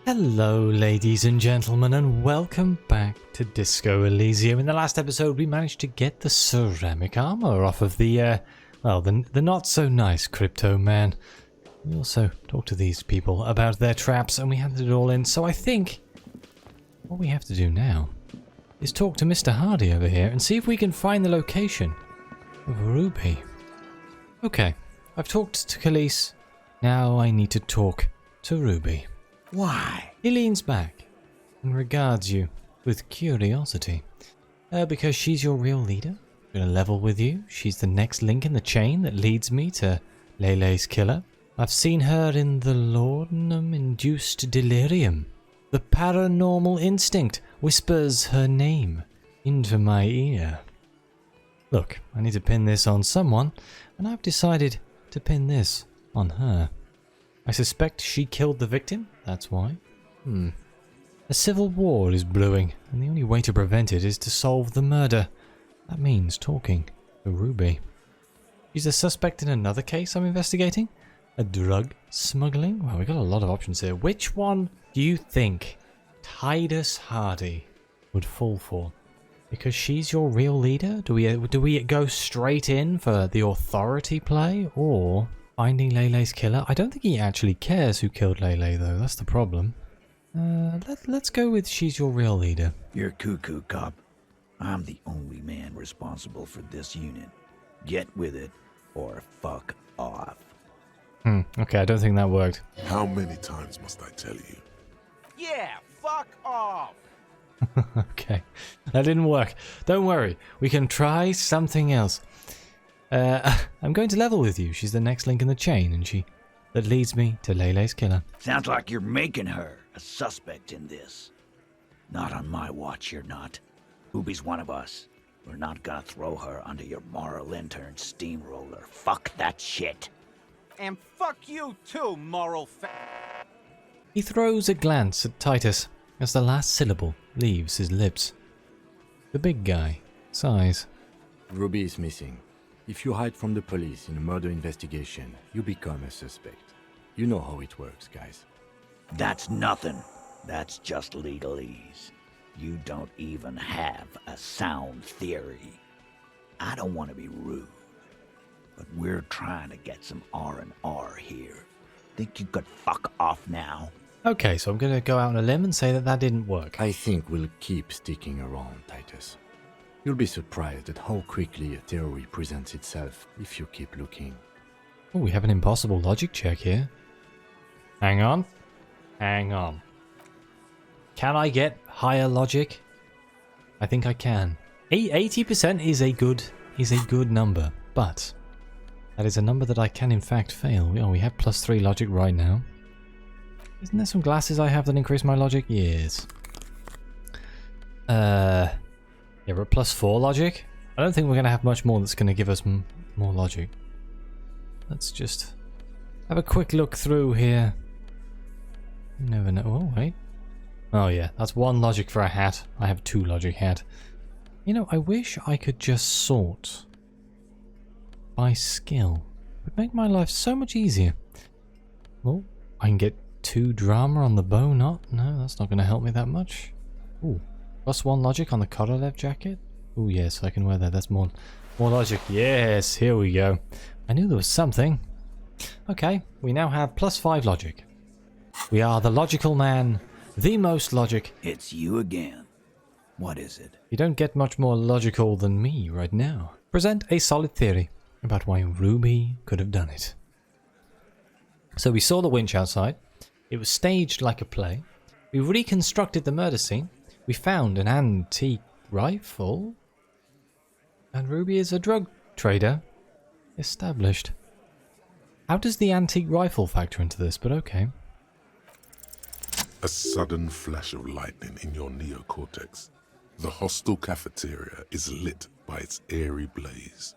Hello ladies and gentlemen, and welcome back to Disco Elysium. In the last episode we managed to get the ceramic armor off of the not so nice crypto man. We also talked to these people about their traps and we handed it all in, so I think what we have to do now is talk to Mr. Hardy over here and see if we can find the location of Ruby. Okay, I've talked to Khalees, now I need to talk to Ruby. Why? He leans back and regards you with curiosity. Because she's your real leader? I'm gonna level with you. She's the next link in the chain that leads me to Lele's killer. I've seen her in the laudanum-induced delirium. The paranormal instinct whispers her name into my ear. Look, I need to pin this on someone, and I've decided to pin this on her. I suspect she killed the victim, that's why. A civil war is brewing, and the only way to prevent it is to solve the murder. That means talking to Ruby. She's a suspect in another case I'm investigating? A drug smuggling? Well, we got a lot of options here. Which one do you think Titus Hardy would fall for? Because she's your real leader? Do we go straight in for the authority play, or finding Lele's killer? I don't think he actually cares who killed Lele, though. That's the problem. Let's go with she's your real leader. You're cuckoo, cop. I'm the only man responsible for this unit. Get with it, or fuck off. Okay, I don't think that worked. How many times must I tell you? Yeah, fuck off! Okay, that didn't work. Don't worry, we can try something else. I'm going to level with you. She's the next link in the chain, and that leads me to Lele's killer. Sounds like you're making her a suspect in this. Not on my watch, you're not. Ruby's one of us. We're not gonna throw her under your moral intern steamroller. Fuck that shit. And fuck you too, moral He throws a glance at Titus as the last syllable leaves his lips. The big guy sighs. Ruby is missing. If you hide from the police in a murder investigation, you become a suspect. You know how it works, guys. That's nothing. That's just legalese. You don't even have a sound theory. I don't want to be rude, but we're trying to get some R&R here. Think you could fuck off now? Okay, so I'm going to go out on a limb and say that didn't work. I think we'll keep sticking around, Titus. You'll be surprised at how quickly a theory presents itself if you keep looking. Oh, we have an impossible logic check here. Hang on. Hang on. Can I get higher logic? I think I can. 80% is a good number, but that is a number that I can in fact fail. Oh, we have +3 logic right now. Isn't there some glasses I have that increase my logic? Yes. Yeah, we're at +4 logic. I don't think we're going to have much more that's going to give us more logic. Let's just have a quick look through here. You never know. Oh, wait. Oh, yeah. That's 1 logic for a hat. I have 2 logic hat. You know, I wish I could just sort by skill. It would make my life so much easier. Well, I can get 2 drama on the bow knot. No, that's not going to help me that much. Ooh. +1 logic on the Korolev jacket. Ooh, yes, I can wear that. That's more logic. Yes, here we go. I knew there was something. Okay, we now have +5 logic. We are the logical man, the most logic. It's you again. What is it? You don't get much more logical than me right now. Present a solid theory about why Ruby could have done it. So we saw the winch outside. It was staged like a play. We reconstructed the murder scene. We found an antique rifle. And Ruby is a drug trader. Established. How does the antique rifle factor into this? But okay. A sudden flash of lightning in your neocortex. The hostel cafeteria is lit by its airy blaze.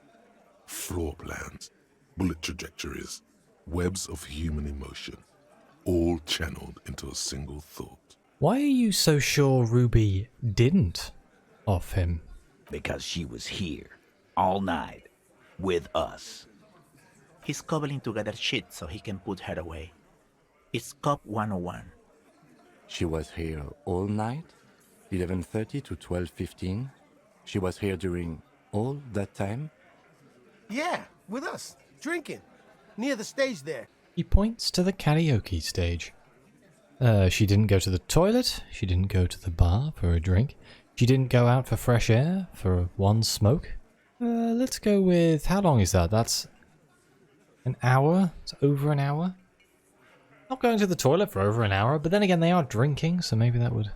Floor plans, bullet trajectories, webs of human emotion, all channeled into a single thought. Why are you so sure Ruby didn't off him? Because she was here, all night, with us. He's cobbling together shit so he can put her away. It's Cop 101. She was here all night? 11:30 to 12:15? She was here during all that time? Yeah, with us, drinking, near the stage there. He points to the karaoke stage. She didn't go to the toilet. She didn't go to the bar for a drink. She didn't go out for fresh air for one smoke. Let's go with... How long is that? That's an hour? It's over an hour? Not going to the toilet for over an hour, but then again, they are drinking, so maybe that would...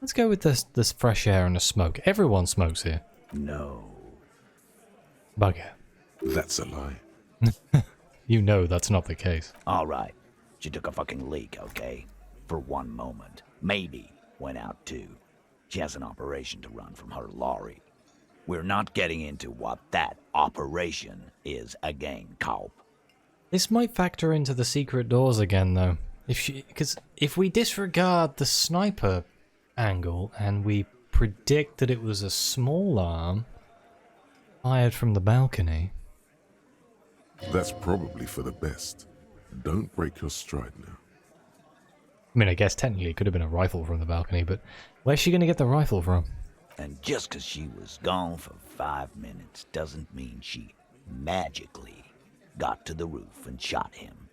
Let's go with this fresh air and the smoke. Everyone smokes here. No. Bugger. That's a lie. You know that's not the case. All right. She took a fucking leak, okay? For one moment. Maybe went out too. She has an operation to run from her lorry. We're not getting into what that operation is again, Cop. This might factor into the secret doors again, though. Because if we disregard the sniper angle and we predict that it was a small arm fired from the balcony... That's probably for the best. Don't break your stride now. I mean, I guess technically it could have been a rifle from the balcony, but where's she going to get the rifle from? And just 'cause she was gone for 5 minutes doesn't mean she magically got to the roof and shot him.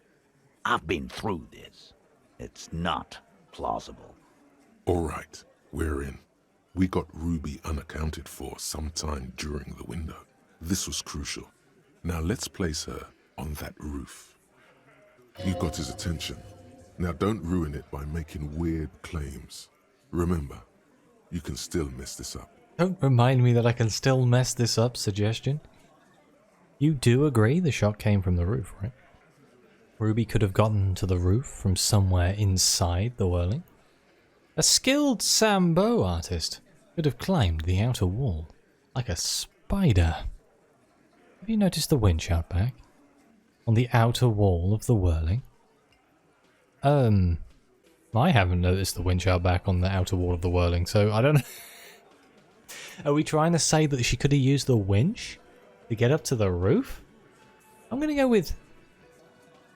I've been through this. It's not plausible. All right, we're in. We got Ruby unaccounted for sometime during the window. This was crucial. Now let's place her on that roof. You got his attention. Now don't ruin it by making weird claims. Remember, you can still mess this up. Don't remind me that I can still mess this up suggestion. You do agree the shot came from the roof, right? Ruby could have gotten to the roof from somewhere inside the whirling. A skilled Sambo artist could have climbed the outer wall like a spider. Have you noticed the winch out back? On the outer wall of the whirling? I haven't noticed the winch out back on the outer wall of the whirling, so I don't know. Are we trying to say that she could have used the winch to get up to the roof? I'm going to go with...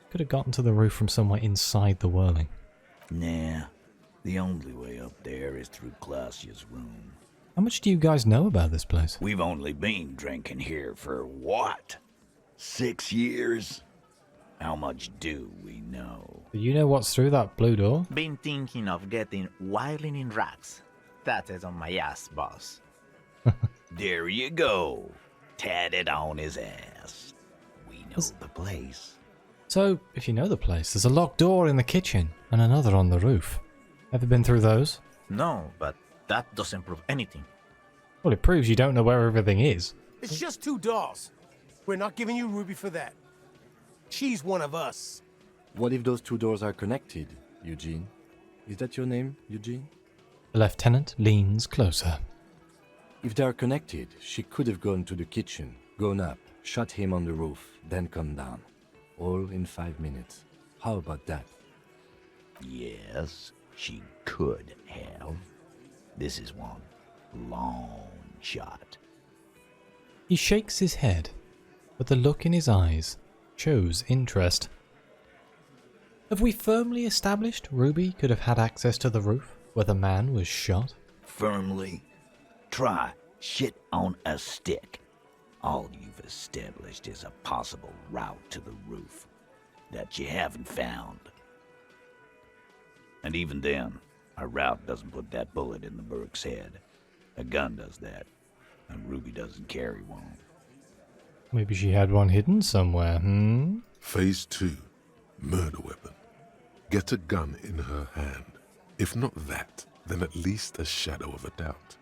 Could have gotten to the roof from somewhere inside the whirling. Nah, the only way up there is through Clausia's room. How much do you guys know about this place? We've only been drinking here for what? 6 years? How much do we know? Do you know what's through that blue door? Been thinking of getting wilding in racks. That is on my ass, boss. There you go. Tatted on his ass. We know the place. So, if you know the place, there's a locked door in the kitchen and another on the roof. Ever been through those? No, but that doesn't prove anything. Well, it proves you don't know where everything is. It's just 2 dolls. We're not giving you Ruby for that. She's one of us. What if those 2 doors are connected, Eugene? Is that your name, Eugene? The lieutenant leans closer. If they are connected, she could have gone to the kitchen, gone up, shot him on the roof, then come down. All in 5 minutes. How about that? Yes, she could have. This is one long shot. He shakes his head, but the look in his eyes shows interest. Have we firmly established Ruby could have had access to the roof where the man was shot? Firmly? Try shit on a stick. All you've established is a possible route to the roof that you haven't found. And even then, a route doesn't put that bullet in the Burke's head. A gun does that, and Ruby doesn't carry one. Maybe she had one hidden somewhere, Phase 2. Murder weapon. Get a gun in her hand. If not that, then at least a shadow of a doubt.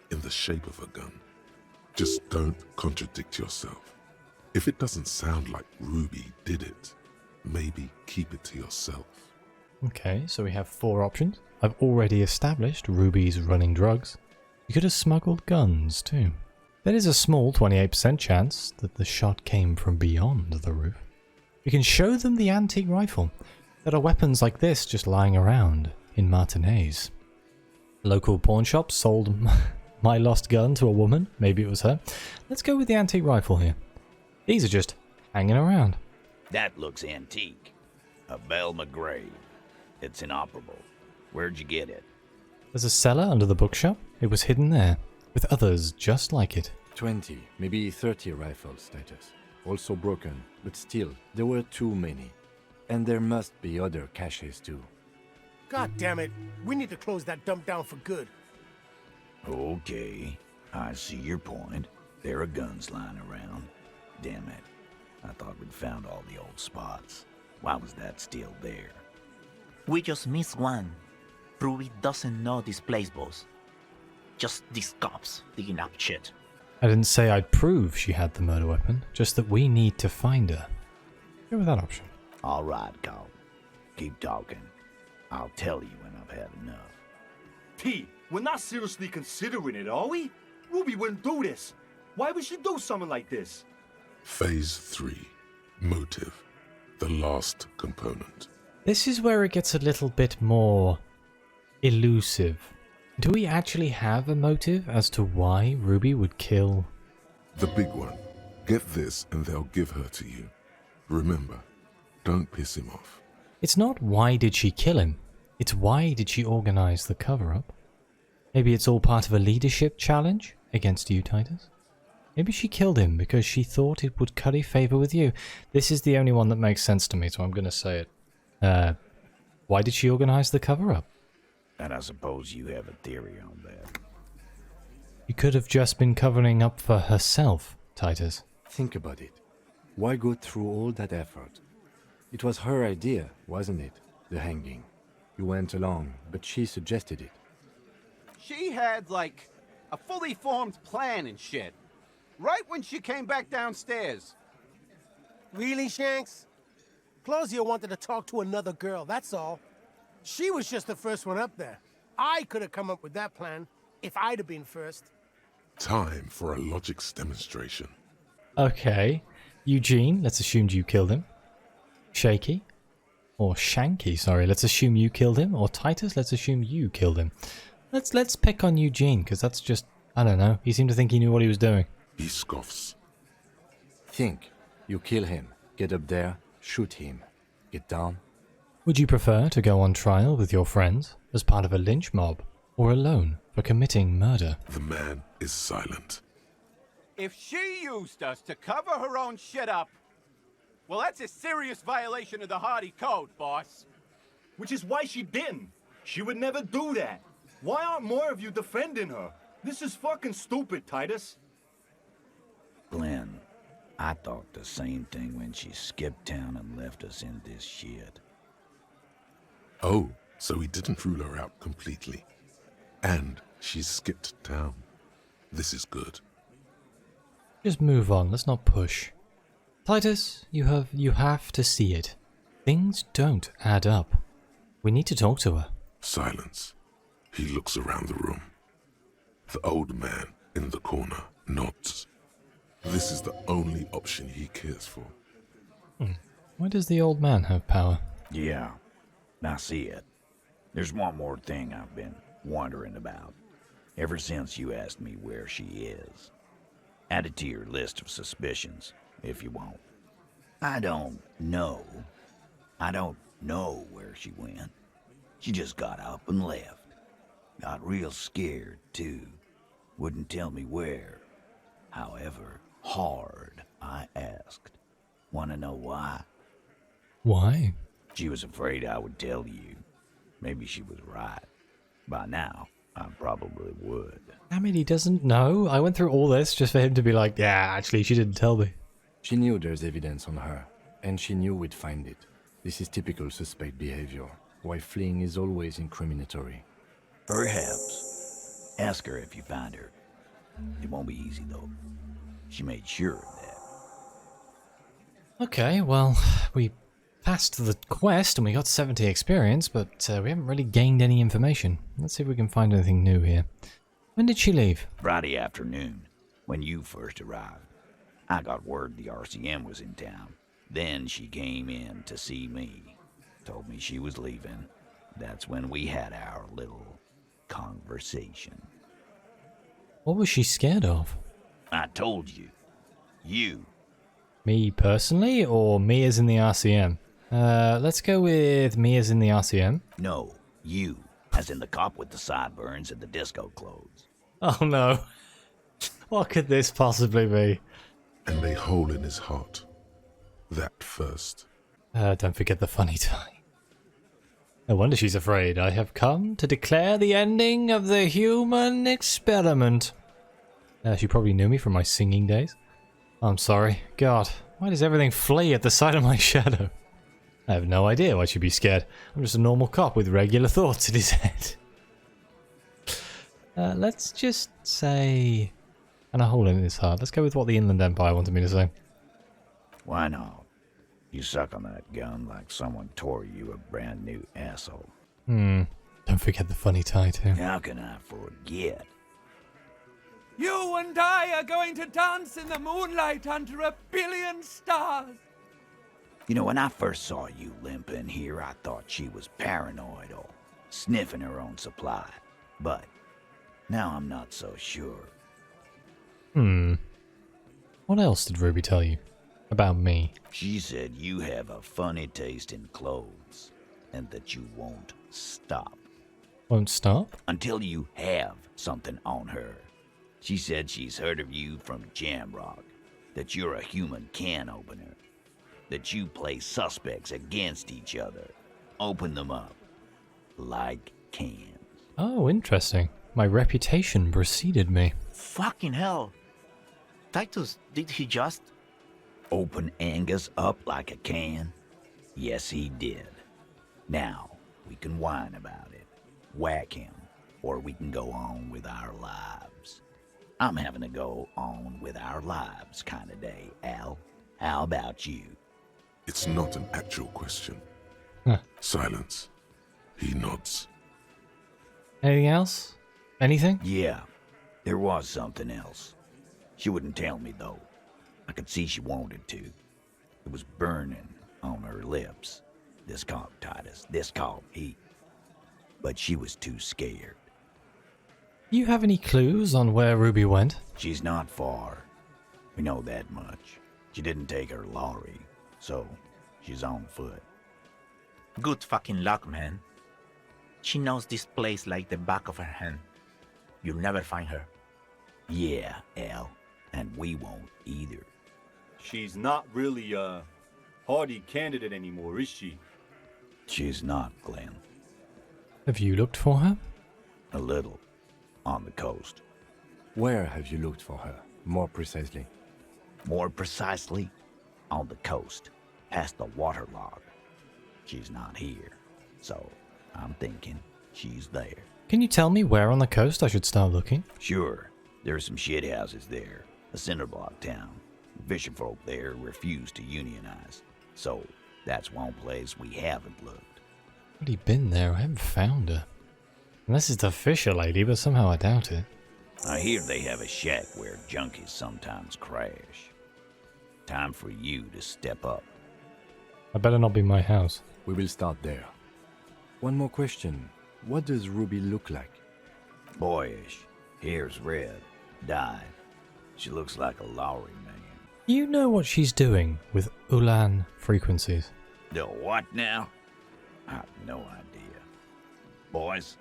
In the shape of a gun. Just don't contradict yourself. If it doesn't sound like Ruby did it, maybe keep it to yourself. Okay, so we have 4 options. I've already established Ruby's running drugs. You could have smuggled guns too. There is a small 28% chance that the shot came from beyond the roof. We can show them the antique rifle. There are weapons like this just lying around in Martinez. Local pawn shop sold my lost gun to a woman. Maybe it was her. Let's go with the antique rifle here. These are just hanging around. That looks antique. A Belle McGrave. It's inoperable. Where'd you get it? There's a cellar under the bookshop. It was hidden there, with others just like it. 20, maybe 30 rifles, Titus. Also broken, but still, there were too many. And there must be other caches too. God damn it. We need to close that dump down for good. Okay, I see your point. There are guns lying around. Damn it. I thought we'd found all the old spots. Why was that still there? We just missed one. Ruby doesn't know this place, boss. Just these cops digging up shit. I didn't say I'd prove she had the murder weapon, just that we need to find her. Go with that option. All right, Carl. Keep talking. I'll tell you when I've had enough. T, we're not seriously considering it, are we? Ruby wouldn't do this. Why would she do something like this? Phase 3. Motive. The last component. This is where it gets a little bit more elusive. Do we actually have a motive as to why Ruby would kill? The big one. Get this and they'll give her to you. Remember, don't piss him off. It's not why did she kill him, it's why did she organize the cover-up. Maybe it's all part of a leadership challenge against you, Titus? Maybe she killed him because she thought it would curry favor with you. This is the only one that makes sense to me, so I'm going to say it. Why did she organize the cover-up? And I suppose you have a theory on that. She could have just been covering up for herself, Titus. Think about it. Why go through all that effort? It was her idea, wasn't it? The hanging. You went along, but she suggested it. She had, like, a fully formed plan and shit. Right when she came back downstairs. Really, Shanks? Claudia wanted to talk to another girl, that's all. She was just the first one up there. I could have come up with that plan if I'd have been first. Time for a logics demonstration. Okay. Eugene, let's assume you killed him. Shaky. Or Shanky, sorry, let's assume you killed him. Or Titus, let's assume you killed him. Let's pick on Eugene, because that's just, I don't know. He seemed to think he knew what he was doing. He scoffs. Think. You kill him. Get up there. Shoot him. Get down. Would you prefer to go on trial with your friends as part of a lynch mob, or alone for committing murder? The man is silent. If she used us to cover her own shit up, well, that's a serious violation of the Hardy Code, boss. Which is why she didn't. She would never do that. Why aren't more of you defending her? This is fucking stupid, Titus. Glenn, I thought the same thing when she skipped town and left us in this shit. Oh, so he didn't rule her out completely. And she's skipped town. This is good. Just move on, let's not push. Titus, you have to see it. Things don't add up. We need to talk to her. Silence. He looks around the room. The old man in the corner nods. This is the only option he cares for. Why does the old man have power? Yeah, I see it. There's one more thing I've been wondering about. Ever since you asked me where she is. Add it to your list of suspicions, if you want. I don't know where she went. She just got up and left. Got real scared, too. Wouldn't tell me where. However hard I asked. Want to know why? Why? She was afraid I would tell you. Maybe she was right. By now, I probably would. I mean, he doesn't know. I went through all this just for him to be like, yeah, actually, she didn't tell me. She knew there's evidence on her, and she knew we'd find it. This is typical suspect behavior, why fleeing is always incriminatory. Perhaps. Ask her if you find her. It won't be easy, though. She made sure of that. Okay, well, we passed the quest and we got 70 experience, but we haven't really gained any information. Let's see if we can find anything new here. When did she leave? Friday afternoon, when you first arrived. I got word the RCM was in town. Then she came in to see me. Told me she was leaving. That's when we had our little conversation. What was she scared of? I told you. You. Me personally, or me as in the RCM? Let's go with me as in the RCM. No, you. As in the cop with the sideburns and the disco clothes. Oh no. What could this possibly be? And a hole in his heart. That first. Don't forget the funny tie. No wonder she's afraid. I have come to declare the ending of the human experiment. She probably knew me from my singing days. I'm sorry. God, why does everything flee at the sight of my shadow? I have no idea why she'd be scared. I'm just a normal cop with regular thoughts in his head. Let's just say... And a hole in his heart. Let's go with what the Inland Empire wanted me to say. Why not? You suck on that gun like someone tore you a brand new asshole. Don't forget the funny tie too. How can I forget? You and I are going to dance in the moonlight under 1 billion stars. You know, when I first saw you limp in here, I thought she was paranoid or sniffing her own supply. But now I'm not so sure. What else did Ruby tell you? About me? She said you have a funny taste in clothes, and that you won't stop. Won't stop? Until you have something on her. She said she's heard of you from Jamrock, that you're a human can opener, that you play suspects against each other, open them up, like cans. Oh, interesting. My reputation preceded me. Fucking hell. Titus, did he just... Open Angus up like a can? Yes, he did. Now, we can whine about it, whack him, or we can go on with our lives. I'm having a go on with our lives kind of day, Al. How about you? It's not an actual question. Huh. Silence. He nods. Anything else? Anything? Yeah, there was something else. She wouldn't tell me, though. I could see she wanted to. It was burning on her lips. This caught Titus. This caught heat. But she was too scared. You have any clues on where Ruby went? She's not far. We know that much. She didn't take her lorry, so she's on foot. Good fucking luck, man. She knows this place like the back of her hand. You'll never find her. Yeah, Al. And we won't either. She's not really a hardy candidate anymore, is she? She's not, Glenn. Have you looked for her? A little. On the coast. Where have you looked for her, more precisely? More precisely, on the coast, past the waterlog. She's not here, so I'm thinking she's there. Can you tell me where on the coast I should start looking? Sure, there's some shit houses there, a cinder block town. Fisherfolk there refuse to unionize, so that's one place we haven't looked. Already been there, I haven't found her. Unless it's the Fisher lady, but somehow I doubt it. I hear they have a shack where junkies sometimes crash. Time for you to step up. I better not be my house. We will start there. One more question. What does Ruby look like? Boyish. Hair's red. Dyed. She looks like a Lowry man. You know what she's doing with Ulan frequencies? The what now? I have no idea. Boys?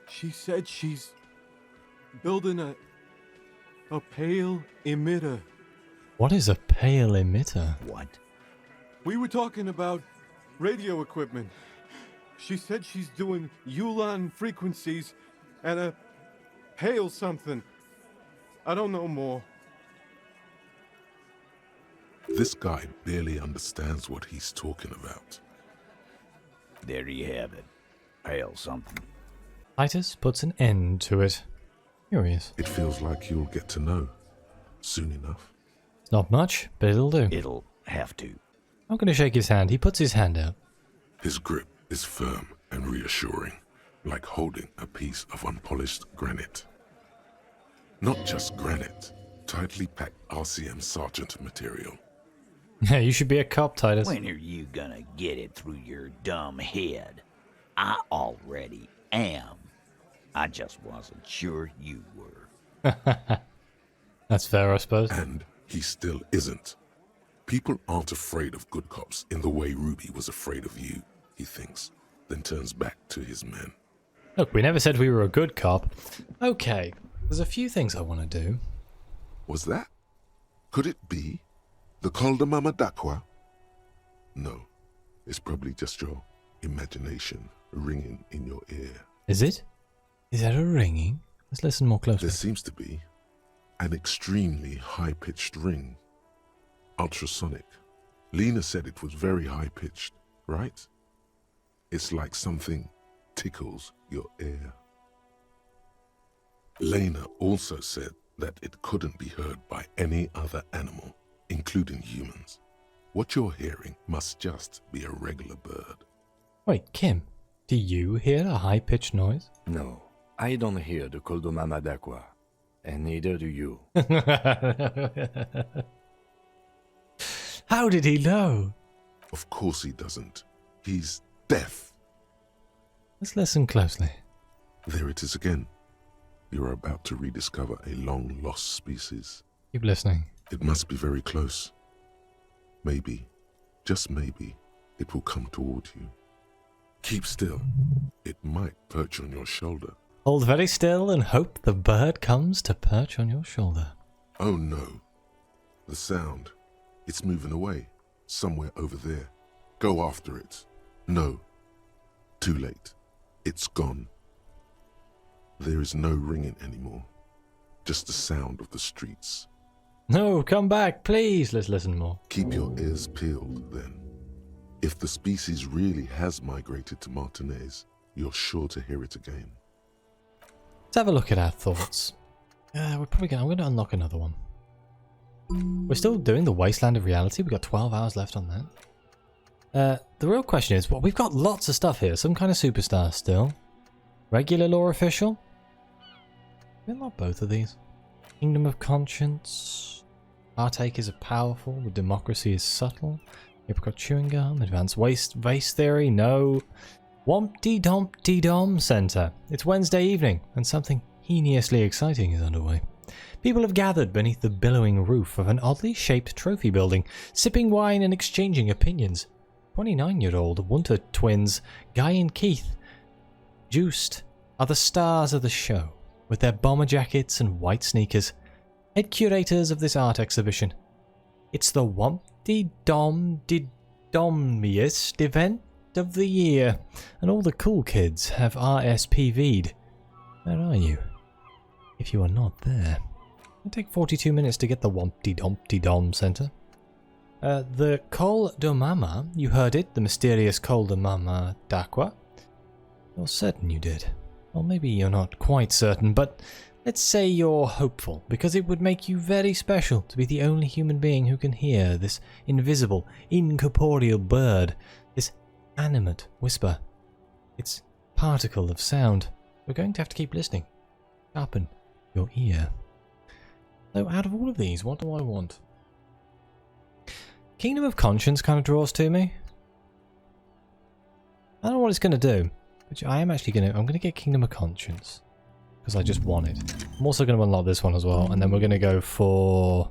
She said she's building a pale emitter. What is a pale emitter? What? We were talking about radio equipment. She said she's doing Ulan frequencies and a pale something. I don't know more. This guy barely understands what he's talking about. There you have it. Pale something. Titus puts an end to it. Curious. It feels like you'll get to know soon enough. It's not much, but it'll do. It'll have to. I'm going to shake his hand. He puts his hand out. His grip is firm and reassuring, like holding a piece of unpolished granite. Not just granite, tightly packed RCM Sergeant material. Yeah, you should be a cop, Titus. When are you gonna get it through your dumb head? I already am. I just wasn't sure you were. That's fair, I suppose. And he still isn't. People aren't afraid of good cops in the way Ruby was afraid of you, he thinks, then turns back to his men. Look, we never said we were a good cop. Okay, there's a few things I want to do. Was that? Could it be the Coldamama Dakwa? No, it's probably just your imagination ringing in your ear. Is it? Is that a ringing? Let's listen more closely. There seems to be an extremely high-pitched ring. Ultrasonic. Lena said it was very high-pitched, right? It's like something tickles your ear. Lena also said that it couldn't be heard by any other animal, including humans. What you're hearing must just be a regular bird. Wait, Kim, do you hear a high-pitched noise? No, I don't hear the Coldomama d'Aqua, and neither do you. How did he know? Of course he doesn't. He's deaf. Let's listen closely. There it is again. You're about to rediscover a long-lost species. Keep listening. It must be very close. Maybe, just maybe, it will come toward you. Keep still. It might perch on your shoulder. Hold very still and hope the bird comes to perch on your shoulder. Oh no. The sound. It's moving away. Somewhere over there. Go after it. No. Too late. It's gone. There is no ringing anymore. Just the sound of the streets. No, come back, please. Let's listen more. Keep your ears peeled, then. If the species really has migrated to Martinez, you're sure to hear it again. Let's have a look at our thoughts. I'm going to unlock another one. We're still doing the Wasteland of Reality. We've got 12 hours left on that. The real question is, well, we've got lots of stuff here. Some kind of superstar still. Regular lore official. We unlock both of these. Kingdom of Conscience. Heartache is powerful. The democracy is subtle. Apricot chewing gum. Advanced race theory. No. Wompty-Dompty-Dom Center. It's Wednesday evening, and something heinously exciting is underway. People have gathered beneath the billowing roof of an oddly shaped trophy building, sipping wine and exchanging opinions. 29-year-old Wunter twins, Guy and Keith, juiced, are the stars of the show, with their bomber jackets and white sneakers, head curators of this art exhibition. It's the Wompty-Dom-Did-Domiest event of the year, and all the cool kids have RSPV'd. Where are you? If you are not there. It'll take 42 minutes to get the Wompty-Dompty-Dom Center. The Coldamama, you heard it, the mysterious Coldamama d'Aqua. You're certain you did. Well, maybe you're not quite certain, but let's say you're hopeful, because it would make you very special to be the only human being who can hear this invisible, incorporeal bird, this animate whisper, its particle of sound. We're going to have to keep listening. Sharpen your ear. So out of all of these, what do I want? Kingdom of Conscience kind of draws to me. I don't know what it's going to do. Which I am actually I'm going to get Kingdom of Conscience. Because I just want it. I'm also going to unlock this one as well. And then we're going to go for...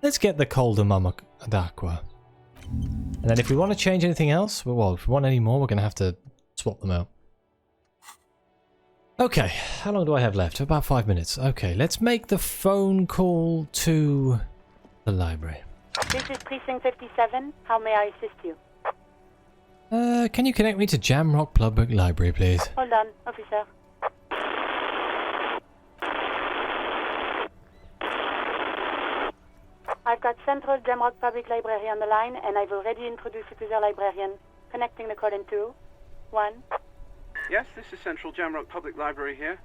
Let's get the Coldamama d'Aqua. And then if we want to change anything else, well, if we want any more, we're going to have to swap them out. Okay, how long do I have left? About 5 minutes. Okay, let's make the phone call to the library. This is Precinct 57. How may I assist you? Can you connect me to Jamrock Public Library, please? Hold on, officer. I've got Central Jamrock Public Library on the line, and I've already introduced you to their librarian. Connecting the call in 2, 1. Yes, this is Central Jamrock Public Library here.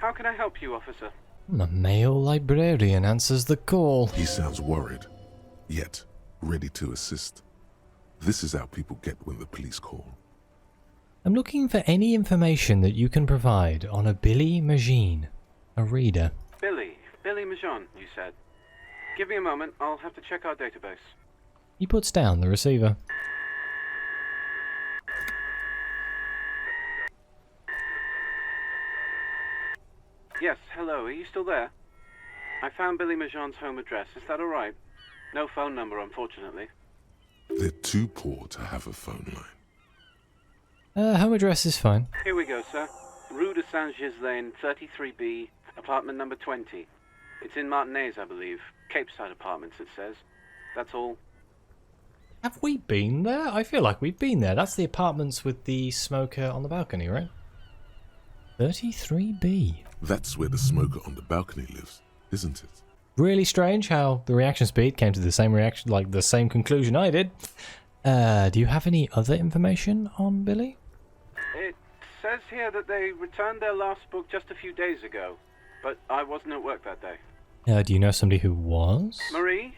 How can I help you, officer? A male librarian answers the call. He sounds worried, yet ready to assist. This is how people get when the police call. I'm looking for any information that you can provide on a Billy Magine, a reader. Billy Majon, you said. Give me a moment, I'll have to check our database. He puts down the receiver. Yes, hello, are you still there? I found Billy Majon's home address, is that alright? No phone number, unfortunately. They're too poor to have a phone line. Home address is fine. Here we go, sir. Rue de Saint-Ghislain, 33B, apartment number 20. It's in Martinez, I believe. Capeside Apartments, it says. That's all. Have we been there? I feel like we've been there. That's the apartments with the smoker on the balcony, right? 33B. That's where the smoker on the balcony lives, isn't it? Really strange how the reaction speed came to the same reaction, like the same conclusion I did. Do you have any other information on Billy? It says here that they returned their last book just a few days ago, but I wasn't at work that day. Do you know somebody who was? Marie?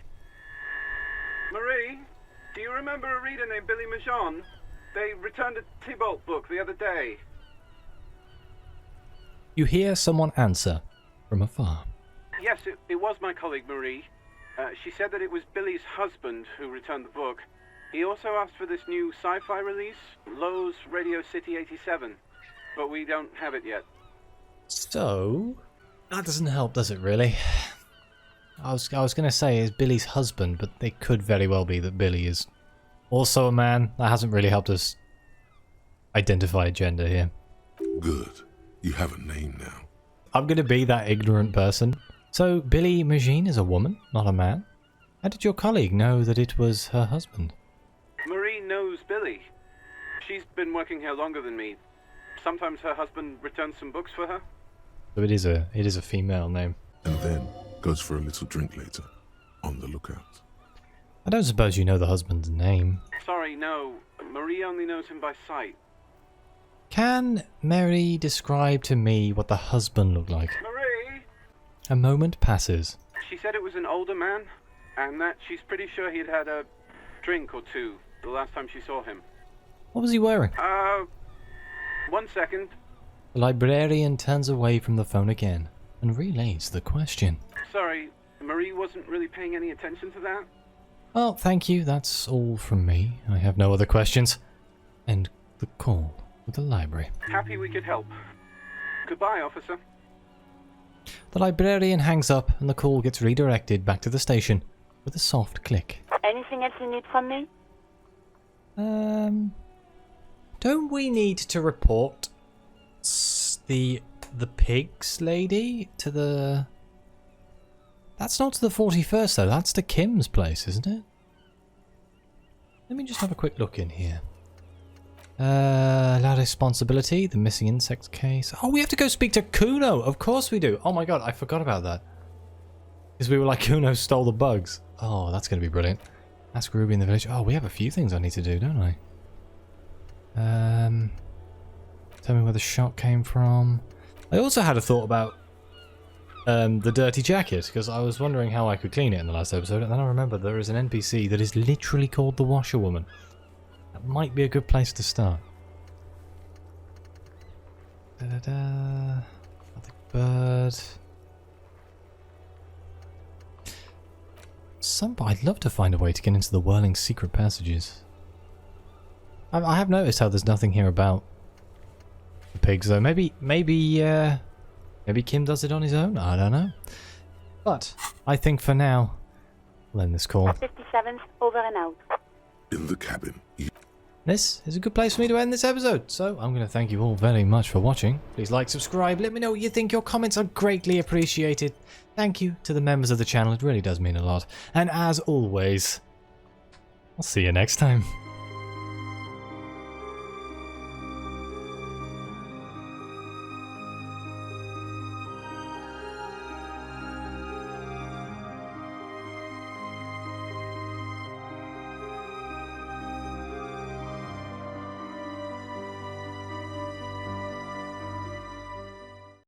Marie? Do you remember a reader named Billy Majon? They returned a Tybalt book the other day. You hear someone answer from afar. Yes, it was my colleague Marie. She said that it was Billy's husband who returned the book. He also asked for this new sci-fi release, Lowe's Radio City 87, but we don't have it yet. So, that doesn't help, does it really? I was going to say it's Billy's husband, but it could very well be that Billy is also a man. That hasn't really helped us identify a gender here. Good. You have a name now. I'm going to be that ignorant person. So, Billy Magine is a woman, not a man? How did your colleague know that it was her husband? Marie knows Billy. She's been working here longer than me. Sometimes her husband returns some books for her. So it is a female name. And then goes for a little drink later. On the lookout. I don't suppose you know the husband's name. Sorry, no. Marie only knows him by sight. Can Mary describe to me what the husband looked like? Marie! A moment passes. She said it was an older man, and that she's pretty sure he'd had a drink or two the last time she saw him. What was he wearing? 1 second. The librarian turns away from the phone again and relays the question. Sorry, Marie wasn't really paying any attention to that. Oh, thank you. That's all from me. I have no other questions. End the call with the library. Happy we could help. Goodbye, officer. The librarian hangs up and the call gets redirected back to the station with a soft click. Anything else you need from me? Don't we need to report the pigs lady to the... That's not to the 41st though, that's to Kim's place, isn't it? Let me just have a quick look in here. La responsibility, the missing insects case. Oh, we have to go speak to Kuno. Of course we do. Oh my god, I forgot about that. Because we were like, Kuno stole the bugs. Oh, that's going to be brilliant. Ask Ruby in the village. Oh, we have a few things I need to do, don't I? Tell me where the shot came from. I also had a thought about the dirty jacket, because I was wondering how I could clean it in the last episode, and then I remember there is an NPC that is literally called the Washerwoman. That might be a good place to start. Another bird. I'd love to find a way to get into the whirling secret passages. I have noticed how there's nothing here about the pigs though. Maybe Kim does it on his own? I don't know. But I think for now, we'll end this call. 57th, over and out. In the cabin. This is a good place for me to end this episode. So I'm going to thank you all very much for watching. Please like, subscribe, let me know what you think. Your comments are greatly appreciated. Thank you to the members of the channel. It really does mean a lot. And as always, I'll see you next time.